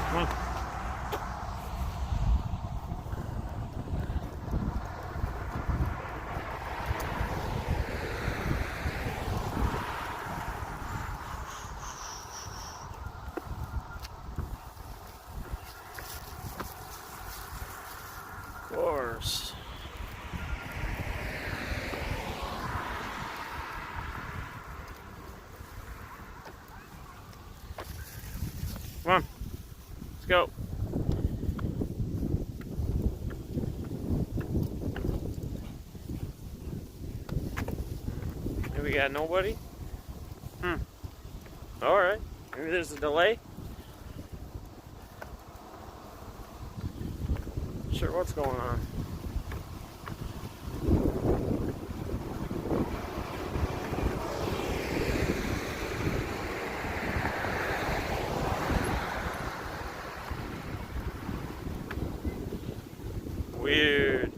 Come on. Of course. Come on, let's go. Maybe we got nobody? Alright, maybe there's a delay. Sure, what's going on? Weird.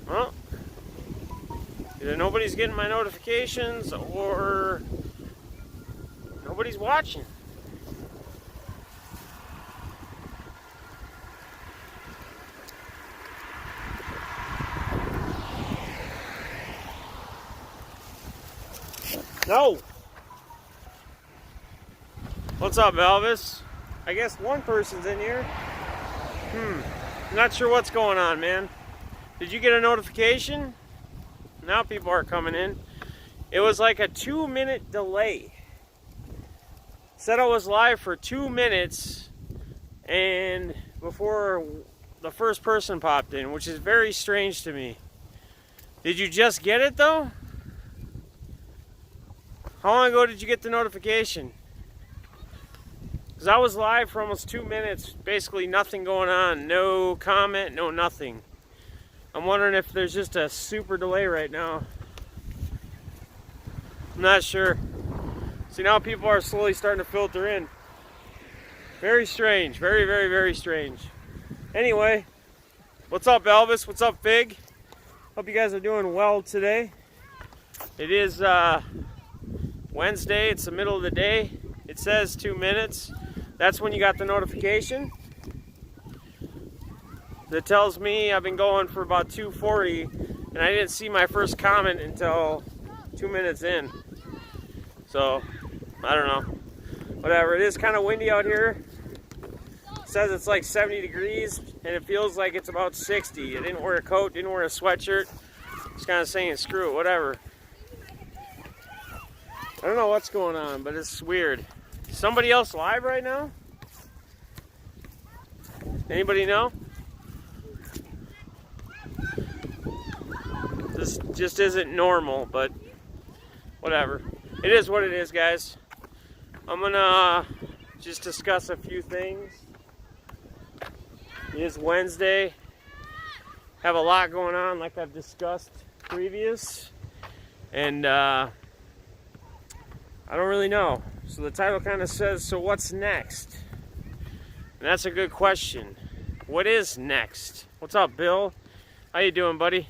Well, either nobody's getting my notifications or nobody's watching. No! What's up, Elvis? I guess one person's in here. Not sure what's going on, man. Did you get a notification? Now people are coming in. It was like a 2-minute delay. Said I was live for 2 minutes and before the first person popped in, which is very strange to me. Did you just get it though? How long ago did you get the notification? Because I was live for almost 2 minutes, basically nothing going on, no comment, no nothing. I'm wondering if there's just a super delay right now. I'm not sure. See, now people are slowly starting to filter in. Very strange, very, very, very strange. Anyway, what's up, Elvis? What's up, Fig? Hope you guys are doing well today. It is Wednesday, it's the middle of the day. It says 2 minutes. That's when you got the notification. That tells me I've been going for about 2:40 and I didn't see my first comment until 2 minutes in. So, I don't know. Whatever, it is kind of windy out here. It says it's like 70 degrees and it feels like it's about 60. I didn't wear a coat, didn't wear a sweatshirt. Just kind of saying screw it, whatever. I don't know what's going on, but it's weird. Somebody else live right now? Anybody know? This just isn't normal, but whatever. It is what it is, guys. I'm gonna just discuss a few things. It is Wednesday. Have a lot going on, like I've discussed previous. And I don't really know. So the title kind of says, so what's next? And that's a good question. What is next? What's up, Bill? How you doing, buddy?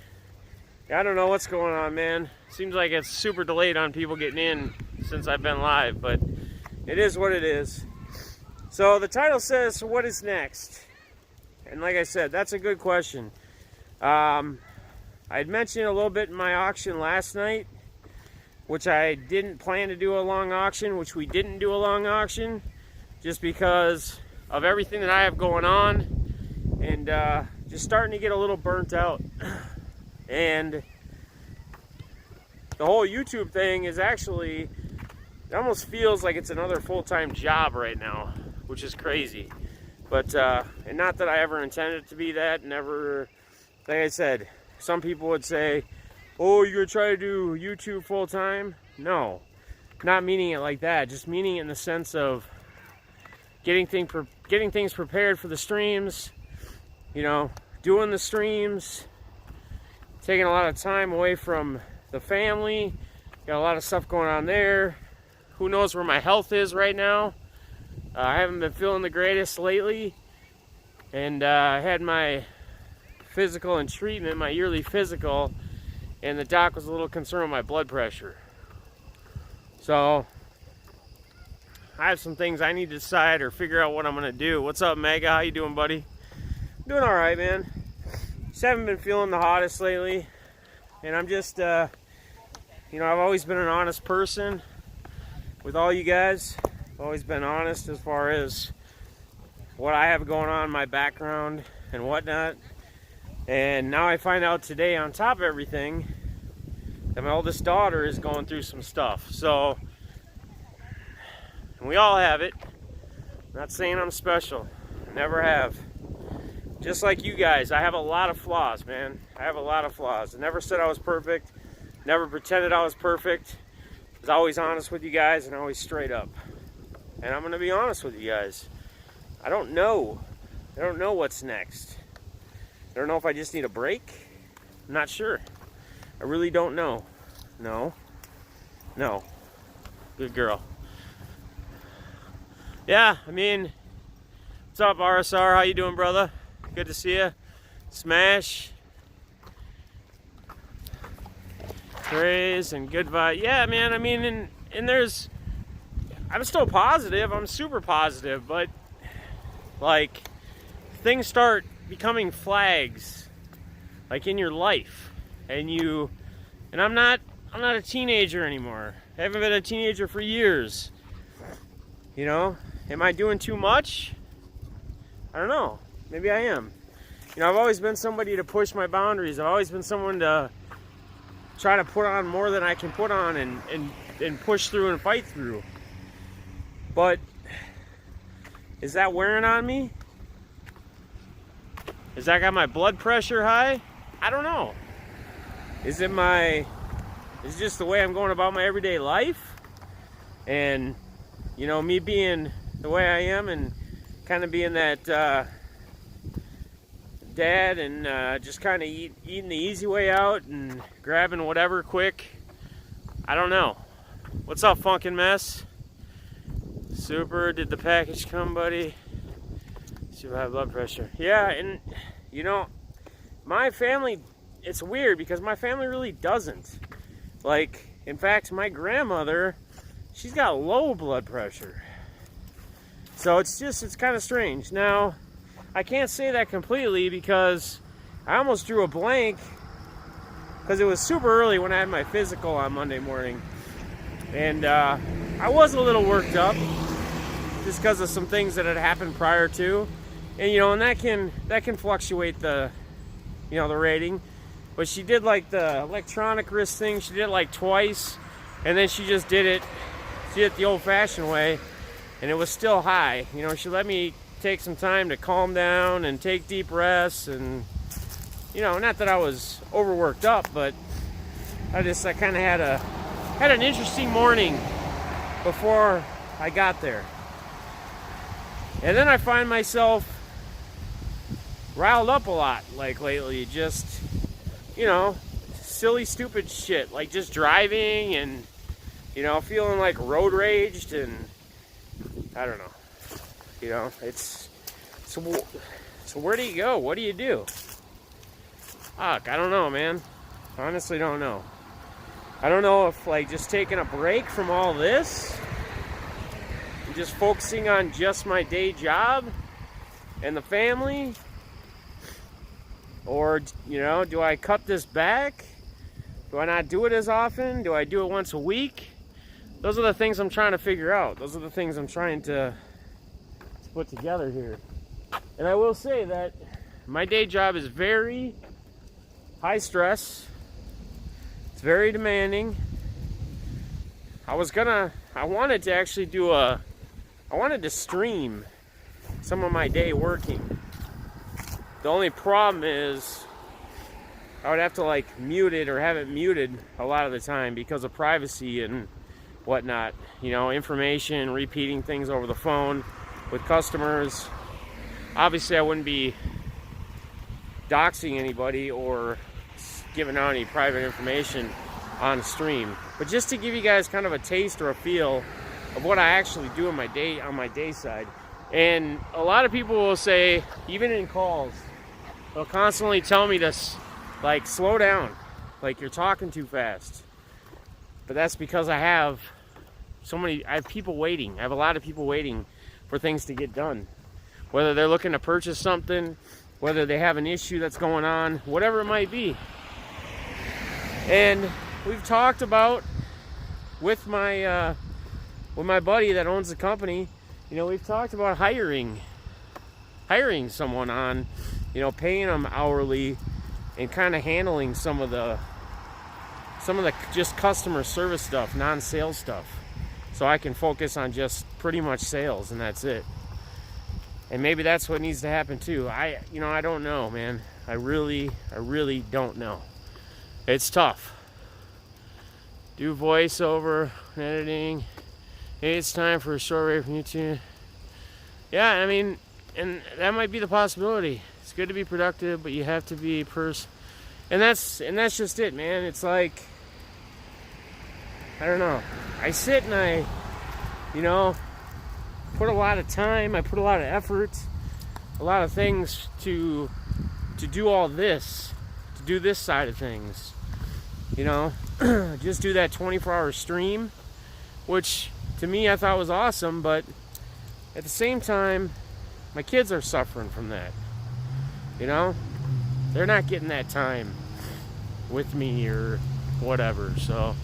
I don't know what's going on, man. Seems like it's super delayed on people getting in since I've been live, but it is what it is. So the title says, so what is next? And like I said, that's a good question. I had mentioned a little bit in my auction last night, which I didn't plan to do a long auction, which we didn't do a long auction, just because of everything that I have going on, and just starting to get a little burnt out. And the whole YouTube thing is actually, it almost feels like it's another full-time job right now, which is crazy. But, and not that I ever intended it to be that, never, like I said, some people would say, oh, you're gonna try to do YouTube full time? No, not meaning it like that. Just meaning it in the sense of getting things prepared for the streams. You know, doing the streams, taking a lot of time away from the family. Got a lot of stuff going on there. Who knows where my health is right now? I haven't been feeling the greatest lately, and I had my physical and treatment, my yearly physical. and the doc was a little concerned with my blood pressure. So I have some things I need to decide or figure out what I'm gonna do. What's up, Mega? How you doing, buddy? Doing all right, man. Just haven't been feeling the hottest lately, and I'm just, I've always been an honest person with all you guys. I've always been honest as far as what I have going on in my background and whatnot. And now I find out today, on top of everything, that my oldest daughter is going through some stuff. So, and we all have it. I'm not saying I'm special. Never have. Just like you guys, I have a lot of flaws, man. I have a lot of flaws. I never said I was perfect. Never pretended I was perfect. I was always honest with you guys and always straight up. And I'm going to be honest with you guys. I don't know. I don't know what's next. I don't know if I just need a break. I'm not sure. I really don't know. No. Good girl. Yeah, I mean, what's up, RSR? How you doing, brother? Good to see you. Smash. Praise and good vibe. Yeah, man, I mean, and there's, I'm still positive. I'm super positive, but like, things start becoming flags, like in your life, and I'm not a teenager anymore. I haven't been a teenager for years. Am I doing too much? I don't know. Maybe I am. I've always been somebody to push my boundaries. I've always been someone to try to put on more than I can put on and push through and fight through. But is that wearing on me? Has that got my blood pressure high? I don't know. Is it just the way I'm going about my everyday life? And, me being the way I am and kind of being that dad and just kind of eating the easy way out and grabbing whatever quick. I don't know. What's up, Funkin' Mess? Super. Did the package come, buddy? Super high blood pressure. Yeah, and my family, it's weird because my family really doesn't. Like, in fact, my grandmother, she's got low blood pressure. So it's kind of strange. Now, I can't say that completely because I almost drew a blank because it was super early when I had my physical on Monday morning. And I was a little worked up just because of some things that had happened prior to. And, and that can fluctuate the rating. But she did like the electronic wrist thing. She did it like twice. And then she just did it the old-fashioned way. And it was still high. She let me take some time to calm down and take deep breaths. And, not that I was overworked up, but I kind of had an interesting morning before I got there. And then I find myself riled up a lot, like lately, just, silly, stupid shit, like just driving and, feeling like road raged, and I don't know, so where do you go? What do you do? Fuck, I don't know, man. Honestly don't know. I don't know if, like, just taking a break from all this and just focusing on just my day job and the family, or, do I cut this back? Do I not do it as often? Do I do it once a week? Those are the things I'm trying to figure out. Those are the things I'm trying to put together here. And I will say that my day job is very high stress. It's very demanding. I wanted to actually I wanted to stream some of my day working. The only problem is I would have to like mute it or have it muted a lot of the time because of privacy and whatnot. Information, repeating things over the phone with customers. Obviously, I wouldn't be doxing anybody or giving out any private information on stream. But just to give you guys kind of a taste or a feel of what I actually do on my day side. And a lot of people will say, even in calls, they'll constantly tell me to like slow down. like you're talking too fast. But that's because I have people waiting. I have a lot of people waiting for things to get done. Whether they're looking to purchase something, whether they have an issue that's going on, whatever it might be. And we've talked about with my buddy that owns the company, we've talked about hiring someone on, paying them hourly and kind of handling some of the just customer service stuff, non-sales stuff, so I can focus on just pretty much sales, and that's it. And maybe that's what needs to happen too. I don't know, man. I really don't know. It's tough. Do voiceover, editing. Hey, it's time for a short rate from YouTube. Yeah, I mean, and that might be the possibility. It's good to be productive, but you have to be and that's just it, man. It's like, I don't know. I sit and I put a lot of time, I put a lot of effort, a lot of things to do all this, to do this side of things. Just do that 24-hour stream, which to me I thought was awesome, but at the same time, my kids are suffering from that. They're not getting that time with me or whatever. So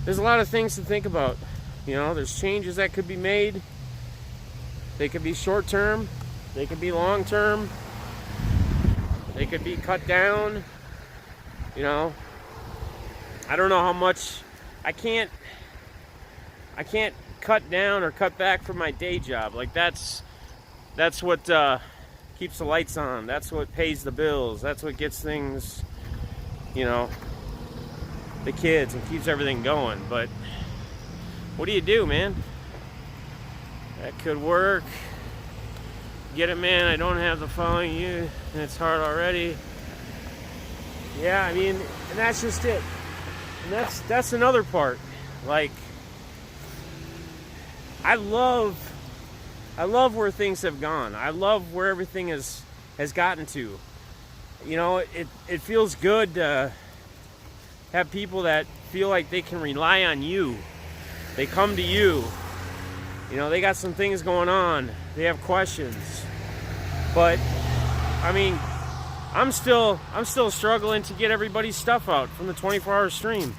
there's a lot of things to think about. There's changes that could be made. They could be short term, they could be long term, they could be cut down. I don't know how much. I can't cut down or cut back from my day job. Like that's what keeps the lights on. That's what pays the bills. That's what gets things, the kids, and keeps everything going. But what do you do, man? That could work. Get it, man. I don't have the following you, and it's hard already. Yeah, I mean, and that's just it. And that's another part. Like, I love where things have gone. I love where everything has gotten to. It feels good to have people that feel like they can rely on you. They come to you. They got some things going on. They have questions. But I mean, I'm still struggling to get everybody's stuff out from the 24-hour stream.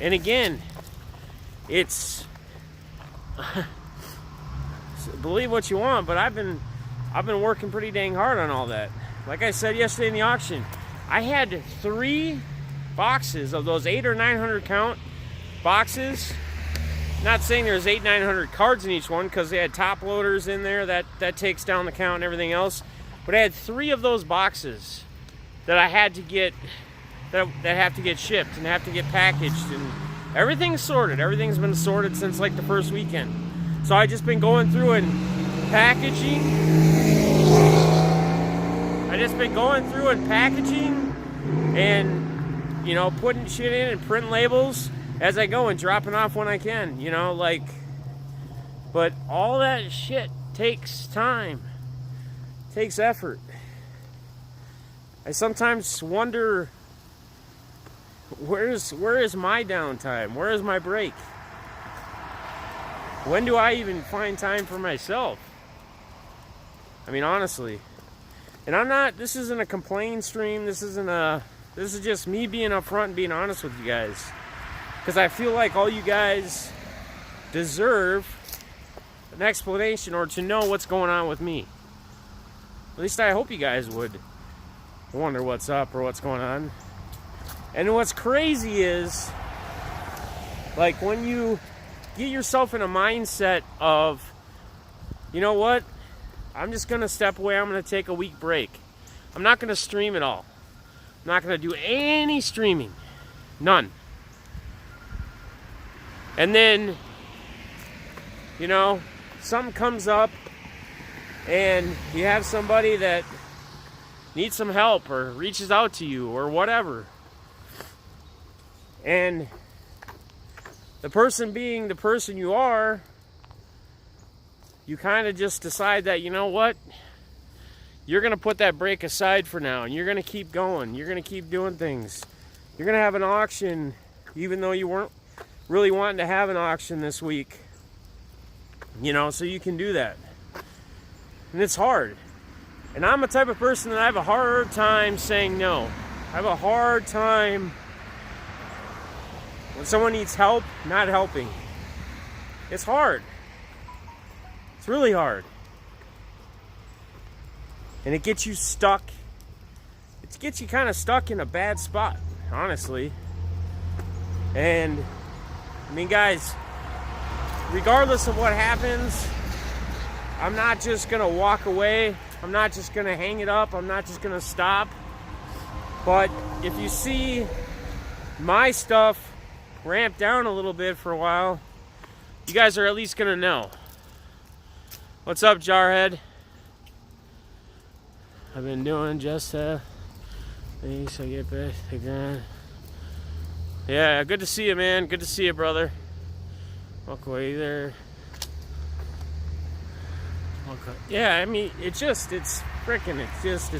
And again, it's believe what you want, but I've been working pretty dang hard on all that. Like I said yesterday in the auction, I had 3 boxes of those 800 or 900 count boxes. Not saying there's 800-900 cards in each one, because they had top loaders in there that takes down the count and everything else. But I had 3 of those boxes that I had to get that have to get shipped and have to get packaged, and everything's sorted. Everything's been sorted since like the first weekend. So I just been going through and packaging. And putting shit in and printing labels as I go and dropping off when I can, but all that shit takes time, takes effort. I sometimes wonder, where is my downtime? Where is my break? When do I even find time for myself? I mean, honestly. And this isn't a complaint stream, this is just me being upfront and being honest with you guys. Because I feel like all you guys deserve an explanation or to know what's going on with me. At least I hope you guys would wonder what's up or what's going on. And what's crazy is, like, when you get yourself in a mindset of, you know what, I'm just going to step away, I'm going to take a week break. I'm not going to stream at all. I'm not going to do any streaming. None. And then, something comes up and you have somebody that needs some help or reaches out to you or whatever. And the person being the person you are, you kind of just decide that, you know what, you're going to put that break aside for now and you're going to keep going. You're going to keep doing things. You're going to have an auction, even though you weren't really wanting to have an auction this week. You know, so you can do that. And it's hard. And I'm the type of person that I have a hard time saying no. I have a hard time when someone needs help, not helping. It's hard. It's really hard. And it gets you stuck. It gets you kind of stuck in a bad spot, honestly. And, I mean, guys, regardless of what happens, I'm not just going to walk away. I'm not just going to hang it up. I'm not just going to stop. But if you see my stuff ramp down a little bit for a while, you guys are at least going to know. What's up, Jarhead? I've been doing just things I get back again. Yeah, good to see you, man. Good to see you, brother. Walk away there. Okay. Yeah, I mean, it's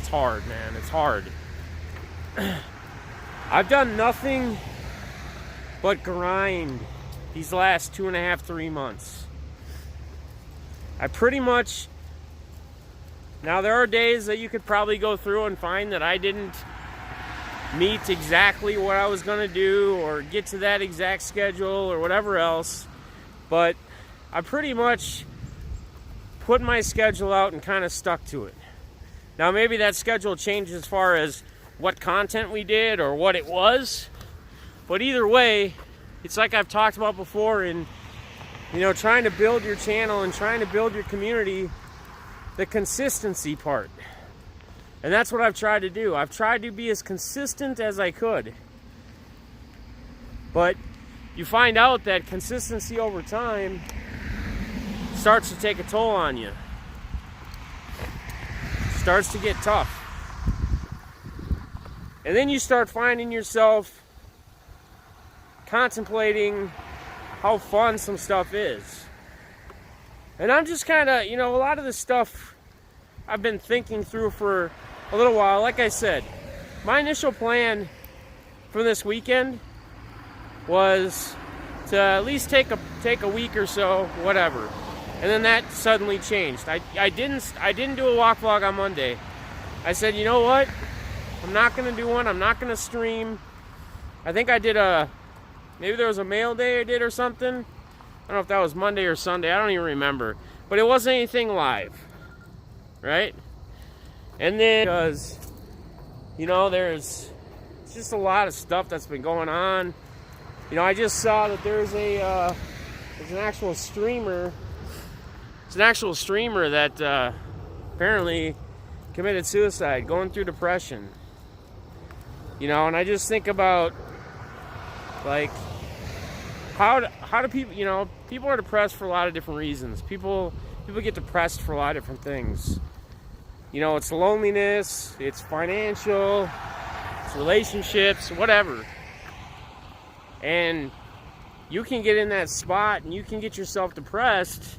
hard, man. It's hard. I've done nothing but grind these last 2.5, 3 months. I pretty much, now there are days that you could probably go through and find that I didn't meet exactly what I was going to do or get to that exact schedule or whatever else, but I pretty much put my schedule out and kind of stuck to it. Now maybe that schedule changed as far as what content we did or what it was, but either way, it's like I've talked about before in, you know, trying to build your channel and trying to build your community, the consistency part. And that's what I've tried to do. I've tried to be as consistent as I could. But you find out that consistency over time starts to take a toll on you. Starts to get tough. And then you start finding yourself contemplating how fun some stuff is. And I'm just kind of, you know, a lot of this stuff I've been thinking through for a little while. Like I said, my initial plan for this weekend was to at least take a week or so, whatever. And then that suddenly changed. I didn't do a walk vlog on Monday. I said, you know what? I'm not going to do one. I'm not going to stream. I think I did maybe there was a mail day I did or something. I don't know if that was Monday or Sunday. I don't even remember. But it wasn't anything live. Right? And then, because, you know, there's just a lot of stuff that's been going on. You know, I just saw that there's an actual streamer. It's an actual streamer that apparently committed suicide, going through depression. You know, and I just think about, like, how do people, you know, people are depressed for a lot of different reasons. People get depressed for a lot of different things. You know, it's loneliness, it's financial, it's relationships, whatever. And you can get in that spot and you can get yourself depressed,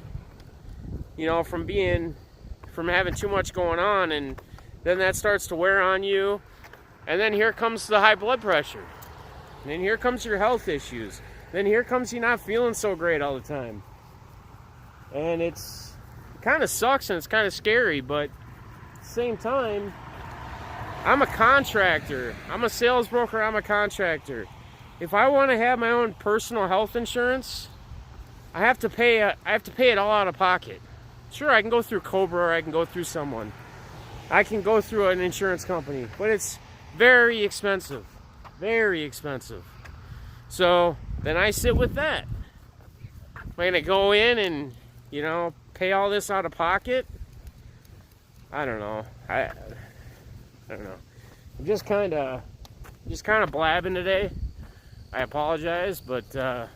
you know, from having too much going on, and then that starts to wear on you. And then here comes the high blood pressure. And then here comes your health issues. Then here comes you not feeling so great all the time. And it kind of sucks and it's kind of scary, but at the same time, I'm a contractor. I'm a sales broker. I'm a contractor. If I want to have my own personal health insurance, I have to pay it all out of pocket. Sure, I can go through Cobra or I can go through someone. I can go through an insurance company, but it's very expensive. Very expensive. So then I sit with that. Am I going to go in and, you know, pay all this out of pocket? I don't know. I don't know. I'm just kind of blabbing today. I apologize, but I'm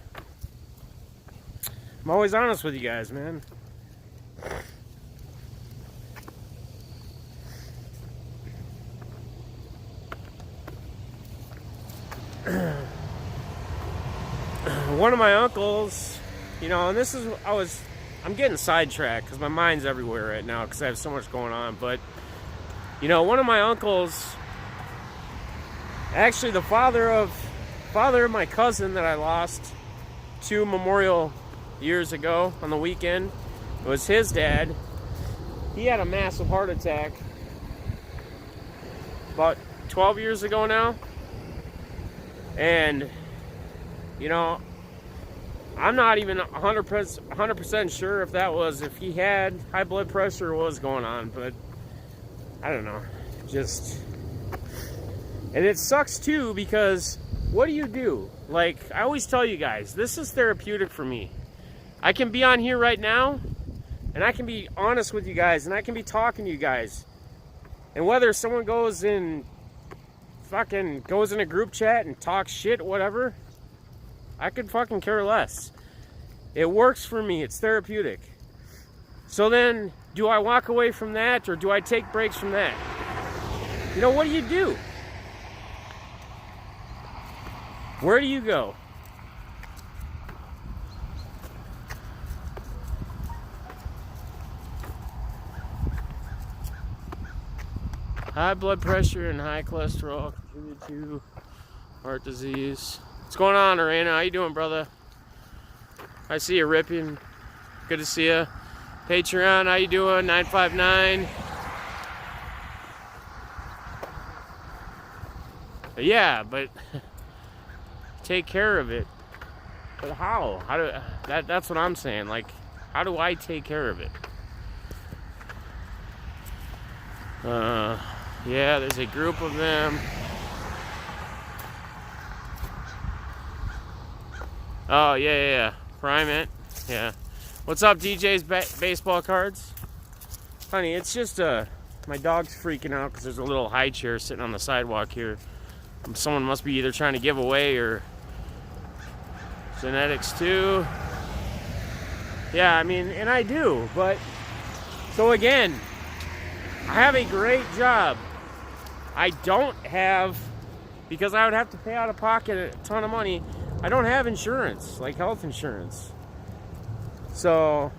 always honest with you guys, man. One of my uncles, you know, and this is, I'm getting sidetracked because my mind's everywhere right now because I have so much going on, but, you know, one of my uncles Actually, the father of my cousin that I lost 2 Memorial years ago on the weekend was his dad. He had a massive heart attack about 12 years ago now. And, you know, I'm not even 100% sure if he had high blood pressure or what was going on, but I don't know. And it sucks too, because what do you do? Like, I always tell you guys, this is therapeutic for me. I can be on here right now, and I can be honest with you guys, and I can be talking to you guys. And whether someone goes in a group chat and talks shit, whatever, I could fucking care less. It works for me. It's therapeutic. So then, do I walk away from that, or do I take breaks from that? You know, what do you do? Where do you go? High blood pressure and high cholesterol contribute to heart disease. What's going on, Arena? How you doing, brother? I see you ripping. Good to see you. Patreon, how you doing? 959. Yeah, but take care of it. But how? That's what I'm saying. Like, how do I take care of it? Yeah, there's a group of them. Oh, yeah. Primate. Yeah. What's up, DJ's baseball cards? Honey, it's just my dog's freaking out because there's a little high chair sitting on the sidewalk here. Someone must be either trying to give away or genetics too. Yeah, I mean, and I do, but so again, I have a great job. I don't have, because I would have to pay out of pocket a ton of money, I don't have insurance, like health insurance. So,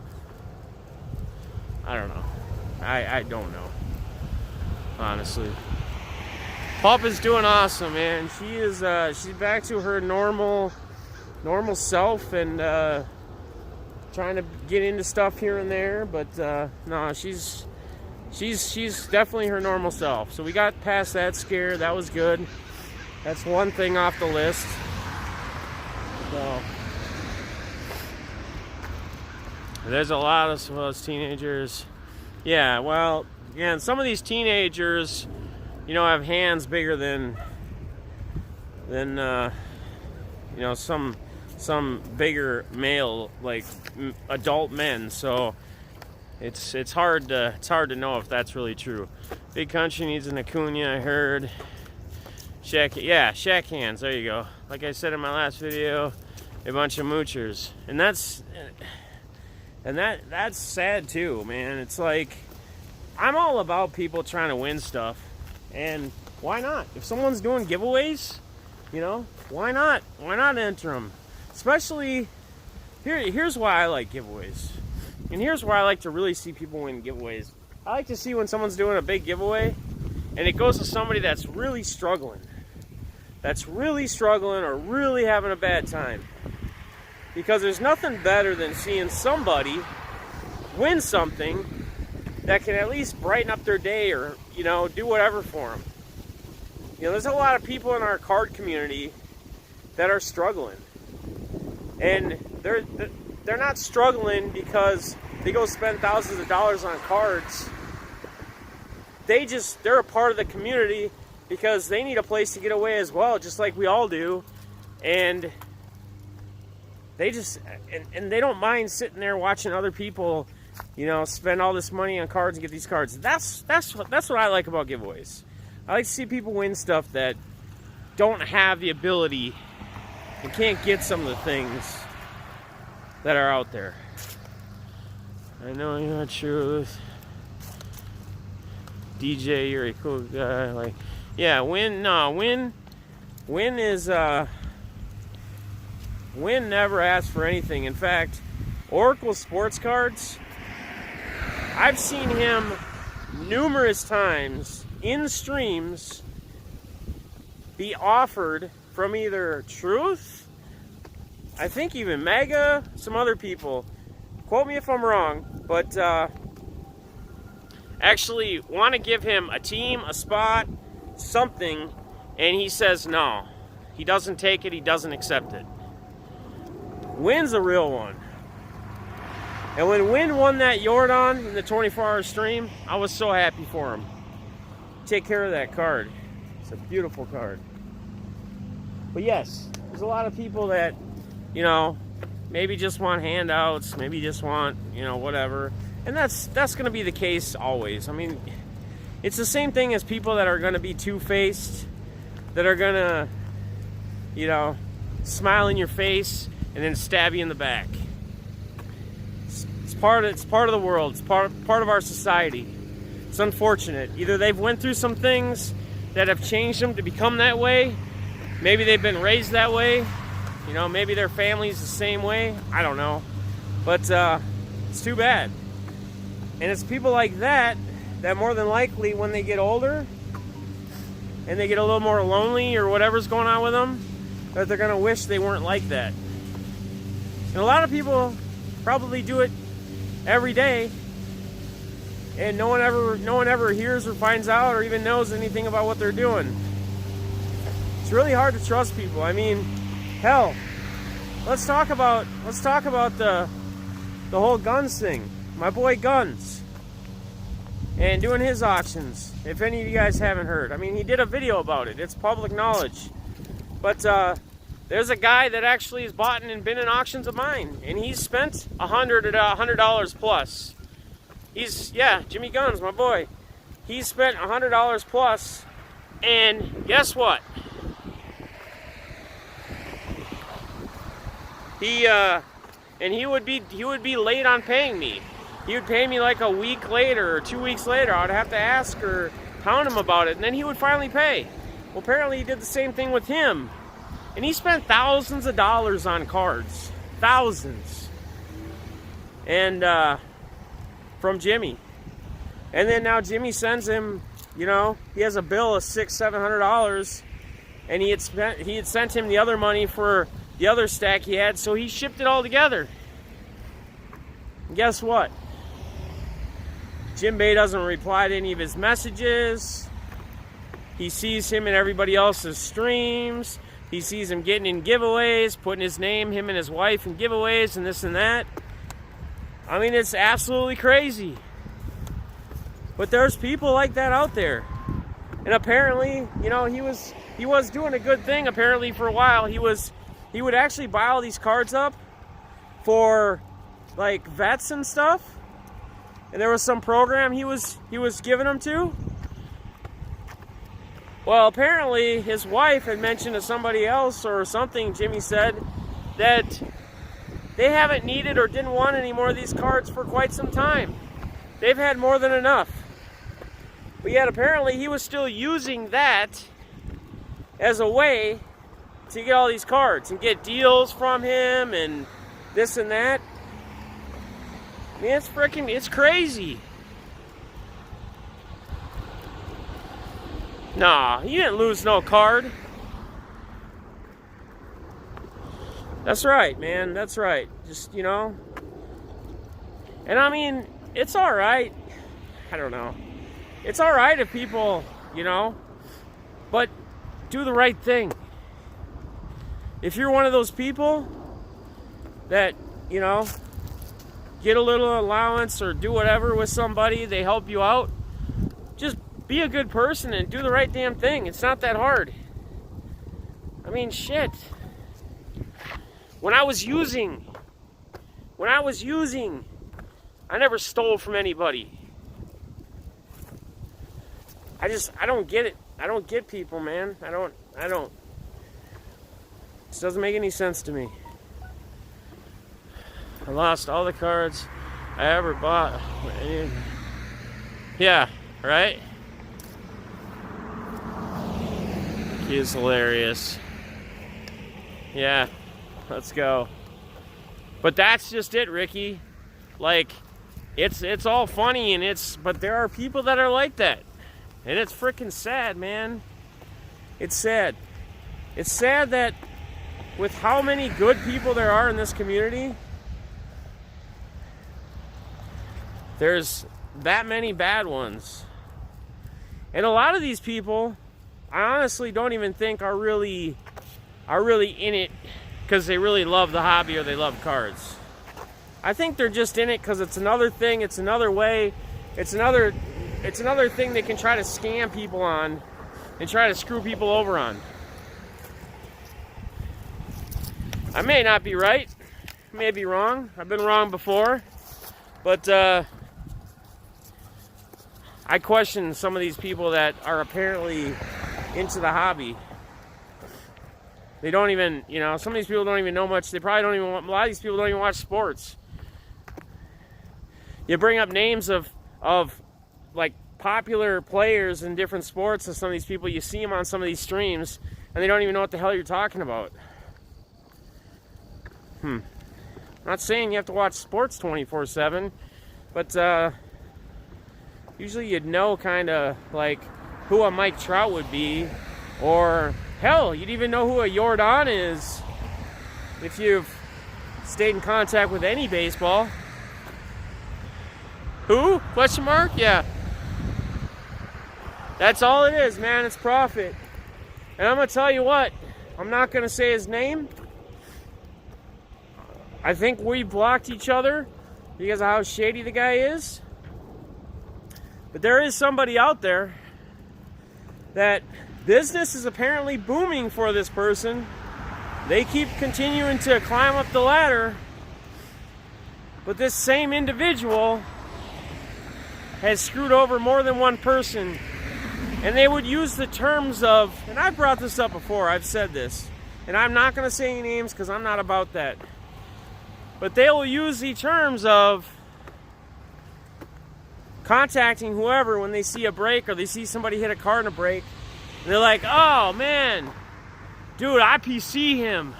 I don't know. I don't know, honestly. Pup is doing awesome, man. She's back to her normal self, and trying to get into stuff here and there, but no, she's definitely her normal self. So we got past that scare. That was good. That's one thing off the list. So there's a lot of those teenagers. Yeah, well, again, some of these teenagers, you know, have hands bigger than you know, some bigger male, like adult men. So it's hard to know if that's really true. Big Country needs an Acuna, I heard. Shack hands. There you go. Like I said in my last video, a bunch of moochers, and that's sad too, man. It's like, I'm all about people trying to win stuff, and why not? If someone's doing giveaways, you know, why not? Why not enter them? Especially here's why I like giveaways, and here's where I like to really see people win giveaways. I like to see when someone's doing a big giveaway, and it goes to somebody that's really struggling or really having a bad time. Because there's nothing better than seeing somebody win something that can at least brighten up their day, or, you know, do whatever for them. You know, there's a lot of people in our card community that are struggling. And they're not struggling because they go spend thousands of dollars on cards. They're a part of the community because they need a place to get away as well, just like we all do. And they they don't mind sitting there watching other people, you know, spend all this money on cards and get these cards. That's what I like about giveaways. I like to see people win stuff that don't have the ability and can't get some of the things that are out there. I know you're not sure with DJ, you're a cool guy. Like, yeah, Win is Win never asked for anything. In fact, Oracle Sports Cards, I've seen him numerous times in streams be offered from either Truth, I think even Mega, some other people. Quote me if I'm wrong, but actually want to give him a team, a spot, something, and he says no. He doesn't take it, he doesn't accept it. Wynn's a real one. And when Wynn won that Jordan in the 24-hour stream, I was so happy for him. Take care of that card. It's a beautiful card. But yes, there's a lot of people that, you know, maybe just want handouts, maybe just want, you know, whatever. And that's going to be the case always. I mean, it's the same thing as people that are going to be two-faced, that are going to, you know, smile in your face and then stab you in the back. It's part of the world. It's part of our society. It's unfortunate. Either they've went through some things that have changed them to become that way. Maybe they've been raised that way. You know, maybe their family's the same way. I don't know. But it's too bad. And it's people like that that more than likely when they get older and they get a little more lonely or whatever's going on with them, that they're going to wish they weren't like that. And a lot of people probably do it every day, and no one ever hears or finds out or even knows anything about what they're doing. It's really hard to trust people. I mean, hell, let's talk about the whole Guns thing. My boy Guns, and doing his auctions. If any of you guys haven't heard, I mean, he did a video about it. It's public knowledge. But there's a guy that actually has bought and been in auctions of mine, and he's spent $100 plus. Jimmy Guns, my boy. He's spent $100 plus, and guess what? He would be late on paying me. He would pay me like a week later or 2 weeks later. I would have to ask or pound him about it, and then he would finally pay. Well, apparently he did the same thing with him. And he spent thousands of dollars on cards. Thousands. And from Jimmy. And then now Jimmy sends him, you know, he has a bill of $600-700, and he had sent him the other money for the other stack he had, so he shipped it all together. And guess what? Jim Bay doesn't reply to any of his messages. He sees him in everybody else's streams. He sees him getting in giveaways, putting his name, him and his wife, in giveaways and this and that. I mean, it's absolutely crazy. But there's people like that out there. And apparently, you know, he was doing a good thing apparently for a while. He would actually buy all these cards up for like vets and stuff. And there was some program he was giving them to. Well, apparently his wife had mentioned to somebody else or something, Jimmy said, that they haven't needed or didn't want any more of these cards for quite some time. They've had more than enough. But yet apparently he was still using that as a way to get all these cards and get deals from him and this and that. I mean, it's crazy. Nah, he didn't lose no card. That's right, man. That's right. Just, you know. And I mean, it's all right. I don't know. It's all right if people, you know, but do the right thing. If you're one of those people that, you know, get a little allowance or do whatever with somebody, they help you out, just be a good person and do the right damn thing. It's not that hard. I mean, shit. When I was using, I never stole from anybody. I don't get it. I don't get people, man. I don't. This doesn't make any sense to me. I lost all the cards I ever bought. Yeah, right? He is hilarious. Yeah, let's go. But that's just it, Ricky. Like, it's all funny but there are people that are like that. And it's freaking sad, man. It's sad. It's sad that with how many good people there are in this community, there's that many bad ones. And a lot of these people, I honestly don't even think are really in it because they really love the hobby or they love cards. I think they're just in it because it's another thing, it's another way, it's another thing they can try to scam people on and try to screw people over on. I may not be right, I may be wrong. I've been wrong before, but I question some of these people that are apparently into the hobby. They don't even, some of these people don't even know much. They probably don't even, a lot of these people don't even watch sports. You bring up names of like popular players in different sports and some of these people, you see them on some of these streams, and they don't even know what the hell you're talking about. I'm not saying you have to watch sports 24/7, but usually you'd know kind of like who a Mike Trout would be, or hell, you'd even know who a Jordan is if you've stayed in contact with any baseball. Who? Question mark? Yeah. That's all it is, man. It's profit. And I'm going to tell you what, I'm not going to say his name. I think we blocked each other because of how shady the guy is. But there is somebody out there that business is apparently booming for this person. They keep continuing to climb up the ladder. But this same individual has screwed over more than one person. And they would use the terms of, and I've brought this up before, I've said this, and I'm not going to say any names because I'm not about that. But they will use the terms of contacting whoever when they see a break or they see somebody hit a card in a break. And they're like, oh man, dude, I PC him.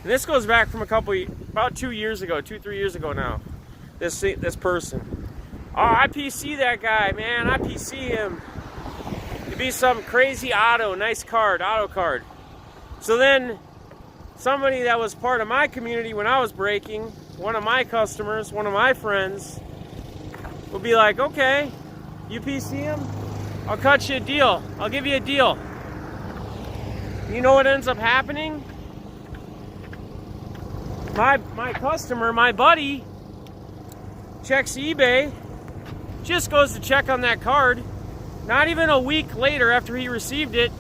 And this goes back from about 3 years ago now. This person. Oh, I PC that guy, man, I PC him. It'd be some crazy nice auto card. So then somebody that was part of my community when I was breaking, one of my customers, one of my friends, would be like, okay, you PC him? I'll cut you a deal. I'll give you a deal. You know what ends up happening? My customer, my buddy, checks eBay, just goes to check on that card, not even a week later after he received it,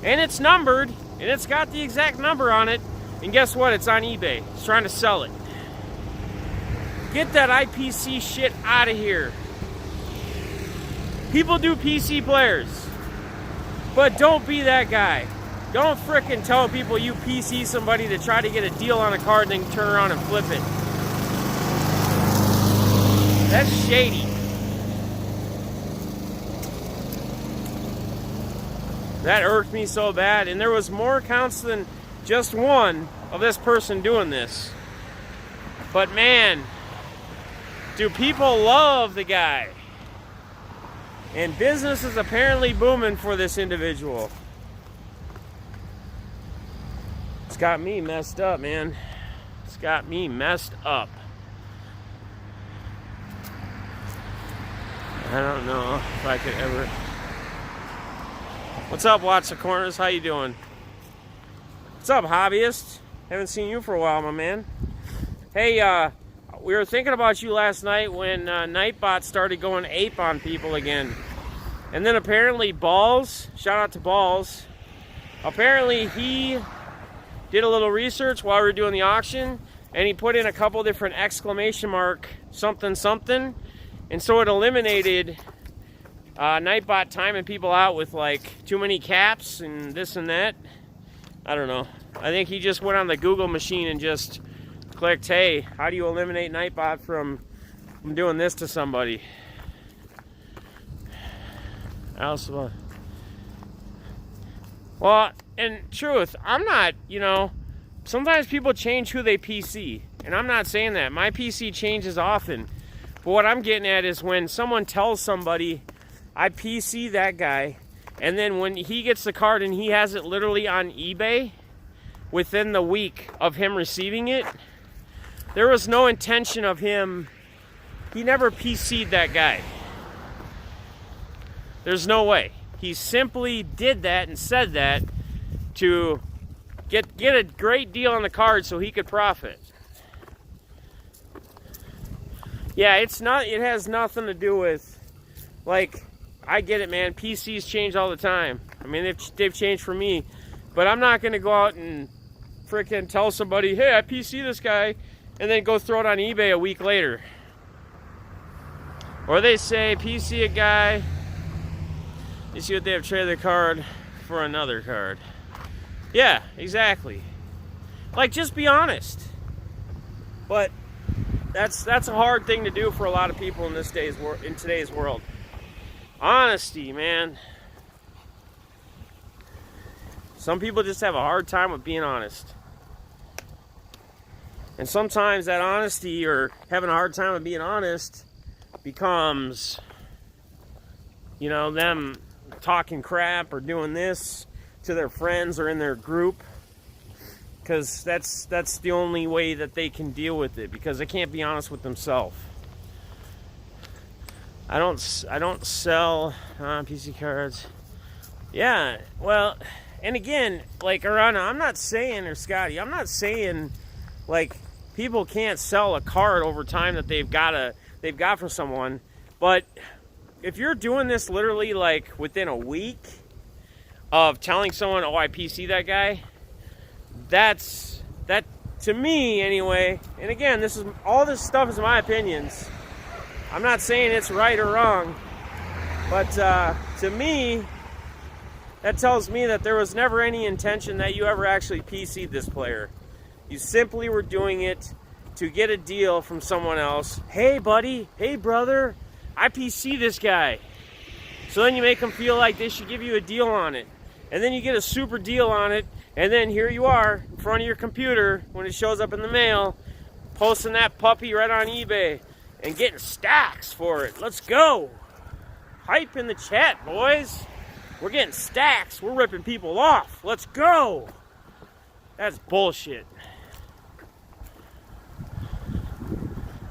and it's numbered, and it's got the exact number on it, and guess what? It's on eBay. He's trying to sell it. Get that IPC shit out of here. People do PC players, but don't be that guy. Don't frickin' tell people you PC somebody to try to get a deal on a card and then turn around and flip it. That's shady. That irked me so bad, and there was more accounts than just one of this person doing this. But man, do people love the guy. And business is apparently booming for this individual. It's got me messed up, man. It's got me messed up. I don't know if I could ever... What's up, Watch the Corners? How you doing? What's up, hobbyist? Haven't seen you for a while, my man. Hey, we were thinking about you last night when Nightbot started going ape on people again. And then apparently Balls, shout out to Balls, apparently he did a little research while we were doing the auction, and he put in a couple different exclamation mark something something, and so it eliminated Nightbot timing people out with like too many caps and this and that. I don't know. I think he just went on the Google machine and just clicked, hey, how do you eliminate Nightbot from doing this to somebody? Well, in truth, I'm not, sometimes people change who they PC, and I'm not saying that. My PC changes often. But what I'm getting at is when someone tells somebody, I PC that guy, And then when he gets the card and he has it literally on eBay within the week of him receiving it, there was no intention of him. He never PC'd that guy. There's no way. He simply did that and said that to get a great deal on the card so he could profit. Yeah, it has nothing to do with, like, I get it, man. PCs change all the time. I mean, they've changed for me. But I'm not going to go out and freaking tell somebody, hey, I PC this guy, and then go throw it on eBay a week later. Or they say, PC a guy, you see what they have traded the card for another card. Yeah, exactly. Like, just be honest. But that's a hard thing to do for a lot of people in today's world. Honesty, man. Some people just have a hard time with being honest. And sometimes that honesty or having a hard time with being honest becomes, you know, them talking crap or doing this to their friends or in their group. Because that's the only way that they can deal with it, because they can't be honest with themselves. I don't sell PC cards. Yeah, well, and again, like Arana, I'm not saying, or Scotty, I'm not saying like people can't sell a card over time that they've got from someone, but if you're doing this literally like within a week of telling someone, oh, I PC that guy, that to me anyway. And again, all this stuff is my opinions. I'm not saying it's right or wrong, but to me, that tells me that there was never any intention that you ever actually PC'd this player. You simply were doing it to get a deal from someone else. Hey, buddy. Hey, brother. I PC this guy. So then you make them feel like they should give you a deal on it. And then you get a super deal on it. And then here you are in front of your computer when it shows up in the mail, posting that puppy right on eBay and getting stacks for it. Let's go. Hype in the chat, boys. We're getting stacks. We're ripping people off. Let's go. That's bullshit.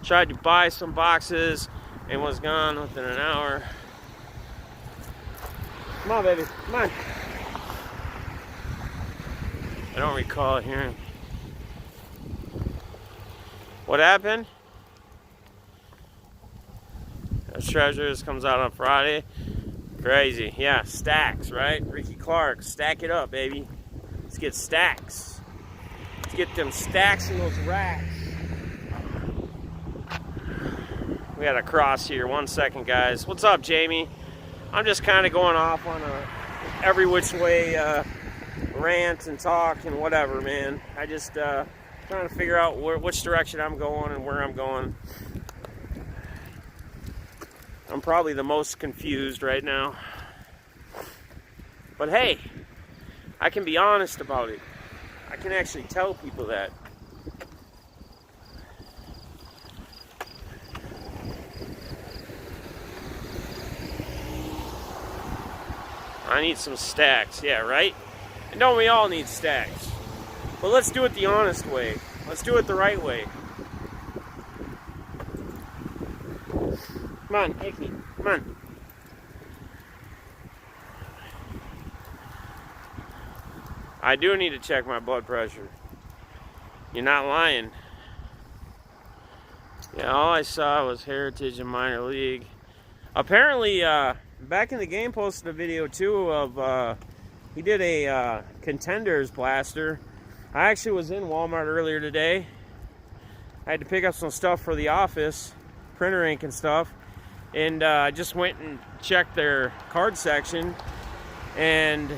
Tried to buy some boxes and was gone within an hour. Come on, baby. Come on. I don't recall hearing. What happened? Treasures comes out on Friday. Crazy. Yeah, stacks, right? Ricky Clark, stack it up, baby. Let's get stacks. Let's get them stacks in those racks. We got a cross here. 1 second, guys. What's up, Jamie? I'm just kind of going off on a every which way rant and talk and whatever, man. I just trying to figure out which direction I'm going and where I'm going. I'm probably the most confused right now. But hey, I can be honest about it. I can actually tell people that. I need some stacks, yeah, right? And don't we all need stacks? But let's do it the honest way. Let's do it the right way. Come on, Icky, come on. I do need to check my blood pressure. You're not lying. Yeah, all I saw was Heritage and Minor League. Apparently, Back in the Game posted a video too of, he did a Contenders blaster. I actually was in Walmart earlier today. I had to pick up some stuff for the office, printer ink and stuff. And I just went and checked their card section, and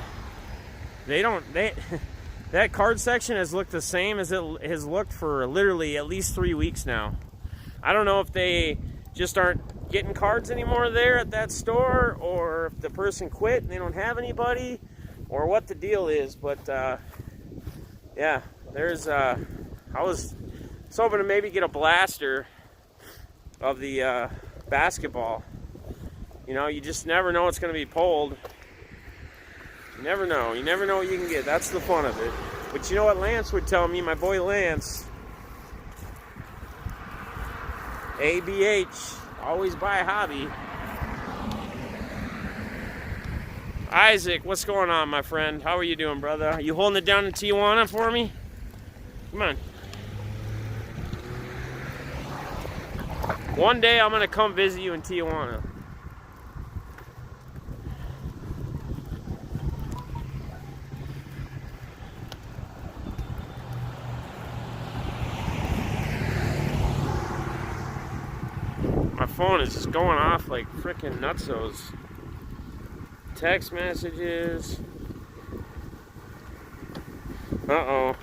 that card section has looked the same as it has looked for literally at least 3 weeks now. I don't know if they just aren't getting cards anymore there at that store, or if the person quit and they don't have anybody, or what the deal is. But yeah, I was hoping to maybe get a blaster of the basketball. You know, you just never know what's going to be pulled. You never know. You never know what you can get. That's the fun of it. But you know what Lance would tell me, my boy Lance? ABH, always buy hobby. Isaac, what's going on, my friend? How are you doing, brother? Are you holding it down in Tijuana for me? Come on. One day I'm gonna come visit you in Tijuana. My phone is just going off like freaking nutsos. Text messages. Uh-oh.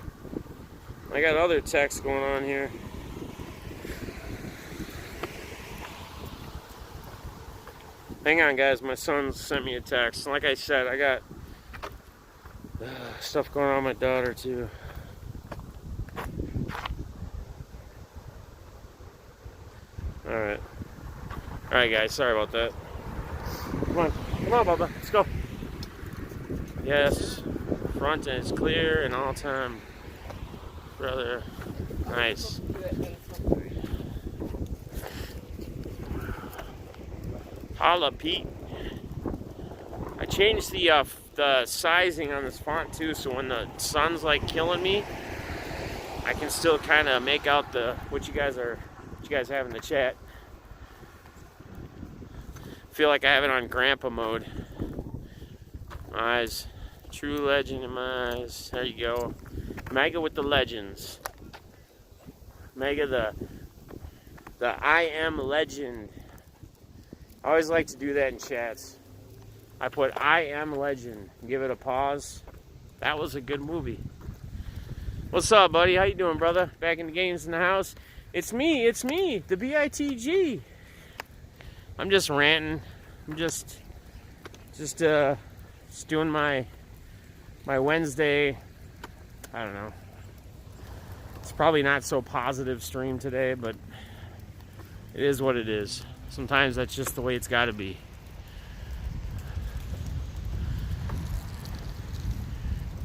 I got other texts going on here. Hang on, guys. My son sent me a text. Like I said, I got stuff going on with my daughter, too. Alright. Alright, guys. Sorry about that. Come on. Come on, Bubba. Let's go. Yes. Front end is clear and all time. Brother. Nice. Holla, Pete. I changed the sizing on this font too, so when the sun's like killing me, I can still kind of make out what you guys have in the chat. Feel like I have it on grandpa mode. My eyes, true legend in my eyes. There you go. Mega with the legends. Mega the I am legend. I always like to do that in chats. I put I am legend. Give it a pause. That was a good movie. What's up, buddy? How you doing, brother? Back in the games in the house. It's me, the BITG. I'm just ranting. I'm just doing my Wednesday. I don't know. It's probably not so positive stream today, but it is what it is. Sometimes that's just the way it's got to be.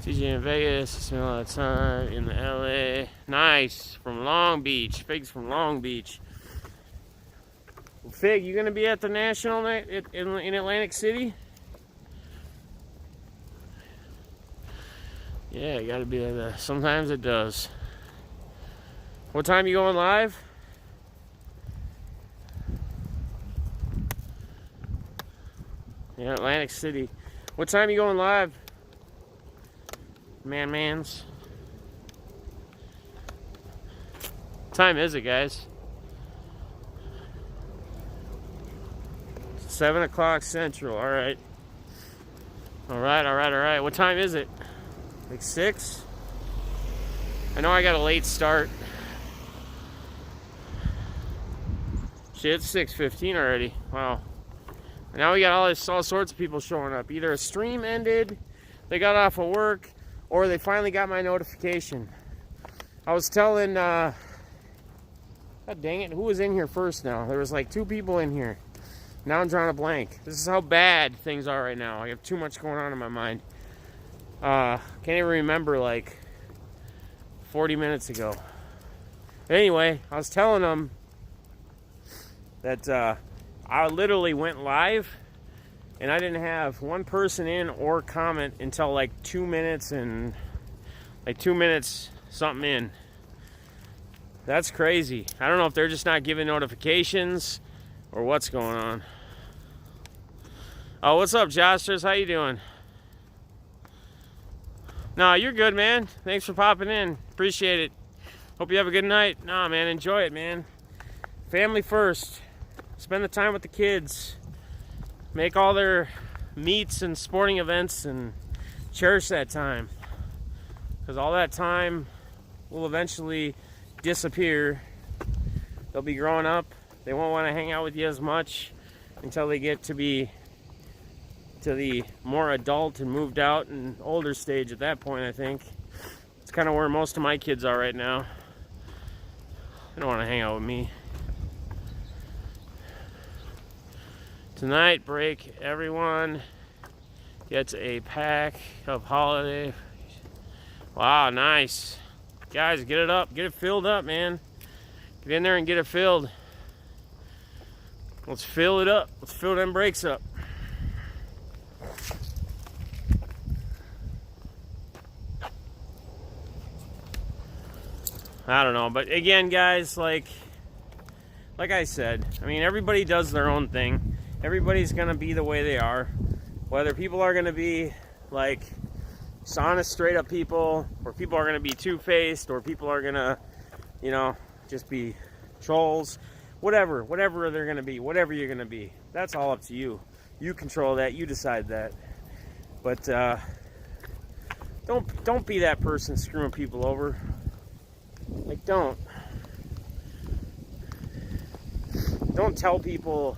TJ in Vegas, I spent a lot of time in the LA. Nice, from Long Beach. Fig's from Long Beach. Fig, you gonna be at the National night in Atlantic City? Yeah, you gotta be there. Sometimes it does. What time you going live? Yeah, Atlantic City. What time you going live? Mans. What time is it, guys? 7 o'clock Central. All right. All right. What time is it? Like 6? I know I got a late start. Shit, it's 6:15 already. Wow. And now we got all sorts of people showing up. Either a stream ended, they got off of work, or they finally got my notification. I was telling, God dang it, who was in here first now? There was like 2 people in here. Now I'm drawing a blank. This is how bad things are right now. I have too much going on in my mind. Can't even remember like 40 minutes ago. But anyway, I was telling them that I literally went live and I didn't have one person in or comment until like 2 minutes and like 2 minutes something in. That's crazy. I don't know if they're just not giving notifications or what's going on. Oh, what's up, Josters? How you doing? No, you're good, man. Thanks for popping in. Appreciate it. Hope you have a good night. Nah, man, enjoy it, man. Family first. Spend the time with the kids. Make all their meets and sporting events and cherish that time. Because all that time will eventually disappear. They'll be growing up. They won't want to hang out with you as much until they get to be to the more adult and moved out and older stage at that point, I think. It's kind of where most of my kids are right now. They don't want to hang out with me. Tonight, break everyone. Gets a pack of holiday. Wow, nice. Guys, get it up. Get it filled up, man. Get in there and get it filled. Let's fill it up. Let's fill them brakes up. I don't know, but again, guys, like I said, I mean, everybody does their own thing. Everybody's gonna be the way they are. Whether people are gonna be like honest, straight up people, or people are gonna be two-faced, or people are gonna, you know, just be trolls. Whatever they're gonna be, whatever you're gonna be, that's all up to you. You control that. You decide that. But don't be that person screwing people over. Like, don't tell people.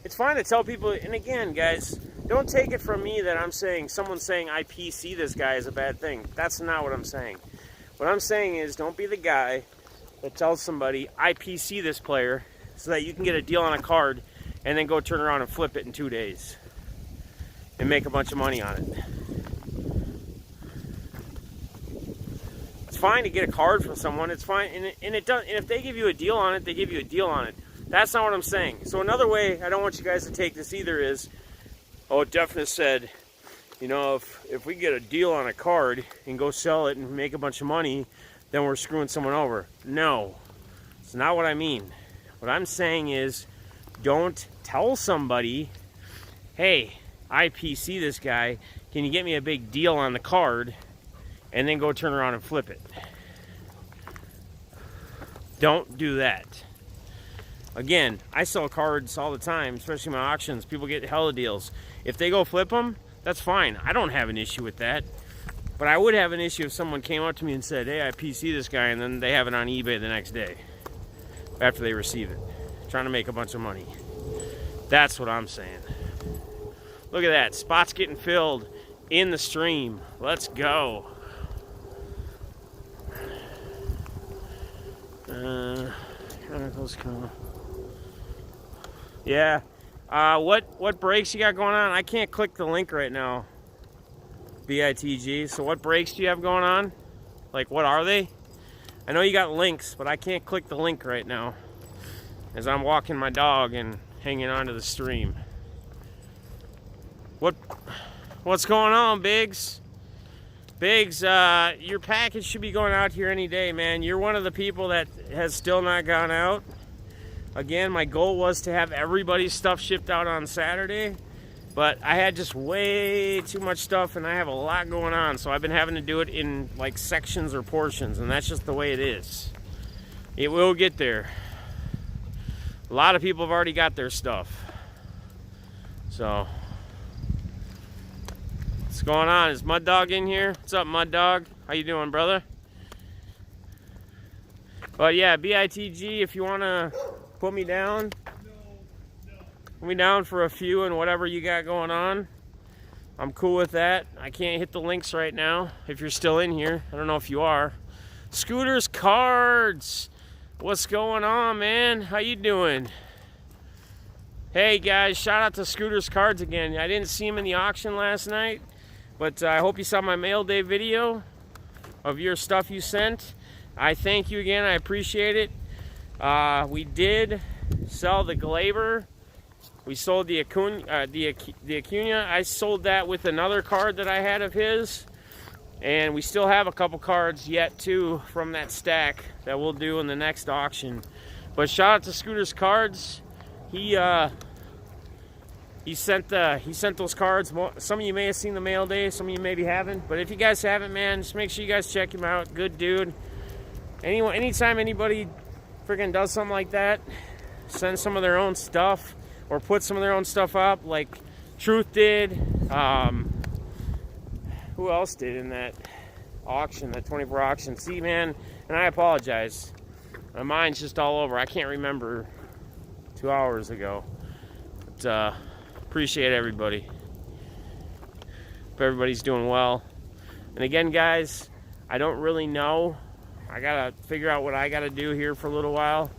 It's fine to tell people, and again, guys, don't take it from me that I'm saying someone's saying I PC this guy is a bad thing. That's not what I'm saying. What I'm saying is, don't be the guy that tells somebody I PC this player so that you can get a deal on a card and then go turn around and flip it in 2 days and make a bunch of money on it. It's fine to get a card from someone. It's fine, and it does. And if they give you a deal on it, they give you a deal on it. That's not what I'm saying. So another way I don't want you guys to take this either is, oh, Definite said, you know, if we get a deal on a card and go sell it and make a bunch of money, then we're screwing someone over. No, it's not what I mean. What I'm saying is, don't tell somebody, hey, I PC this guy, can you get me a big deal on the card, and then go turn around and flip it. Don't do that. Again, I sell cards all the time, especially my auctions. People get hella deals. If they go flip them, that's fine. I don't have an issue with that. But I would have an issue if someone came up to me and said, hey, I PC this guy, and then they have it on eBay the next day after they receive it, trying to make a bunch of money. That's what I'm saying. Look at that. Spots getting filled in the stream. Let's go. Yeah. What breaks you got going on? I can't click the link right now. BITG. So what breaks do you have going on? Like, what are they? I know you got links, but I can't click the link right now as I'm walking my dog and hanging on to the stream. What's going on, Biggs? Biggs, your package should be going out here any day, man. You're one of the people that has still not gone out. Again, my goal was to have everybody's stuff shipped out on Saturday, but I had just way too much stuff, and I have a lot going on, so I've been having to do it in like sections or portions, and that's just the way it is. It will get there. A lot of people have already got their stuff. So, what's going on? Is Mud Dog in here? What's up, Mud Dog? How you doing, brother? But yeah, BITG, if you want to put me down. Put me down for a few and whatever you got going on. I'm cool with that. I can't hit the links right now if you're still in here. I don't know if you are. Scooters Cards. What's going on, man? How you doing? Hey, guys. Shout out to Scooters Cards again. I didn't see him in the auction last night, but I hope you saw my mail day video of your stuff you sent. I thank you again. I appreciate it. We did sell the Glaber. We sold the Acuna. I sold that with another card that I had of his. And we still have a couple cards yet, too, from that stack that we'll do in the next auction. But shout out to Scooters Cards. He sent those cards. Some of you may have seen the mail day. Some of you maybe haven't. But if you guys haven't, man, just make sure you guys check him out. Good dude. Anytime anybody freaking does something like that, send some of their own stuff or put some of their own stuff up, like Truth did. Who else did in that auction, that 24 auction? See, man, and I apologize. My mind's just all over. I can't remember 2 hours ago. But appreciate everybody. Hope everybody's doing well. And again, guys, I don't really know. I gotta figure out what I gotta do here for a little while.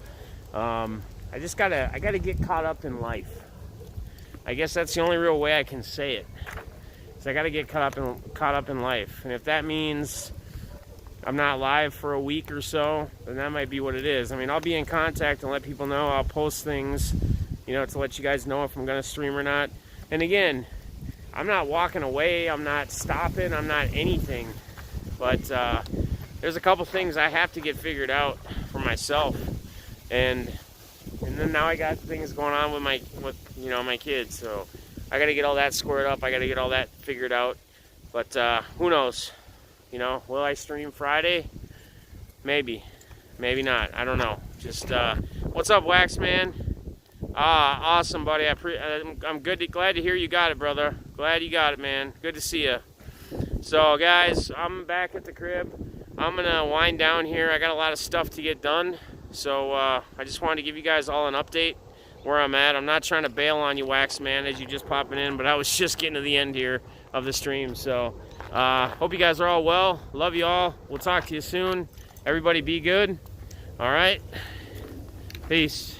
I gotta get caught up in life. I guess that's the only real way I can say it. because I got to get caught up in life. And if that means I'm not live for a week or so, then that might be what it is. I mean, I'll be in contact and let people know. I'll post things, you know, to let you guys know if I'm going to stream or not. And again, I'm not walking away. I'm not stopping. I'm not anything. But there's a couple things I have to get figured out for myself. And then now I got things going on with my kids. So I got to get all that squared up. I got to get all that figured out. But who knows? You know, will I stream Friday? Maybe. Maybe not. I don't know. Just, what's up, Wax Man? Awesome, buddy. I'm glad to hear you got it, brother. Glad you got it, man. Good to see you. So, guys, I'm back at the crib. I'm going to wind down here. I got a lot of stuff to get done. So, I just wanted to give you guys all an update where I'm at. I'm not trying to bail on you, Wax Man, as you just popping in, but I was just getting to the end here of the stream. So, hope you guys are all well. Love you all. We'll talk to you soon. Everybody be good. All right. Peace.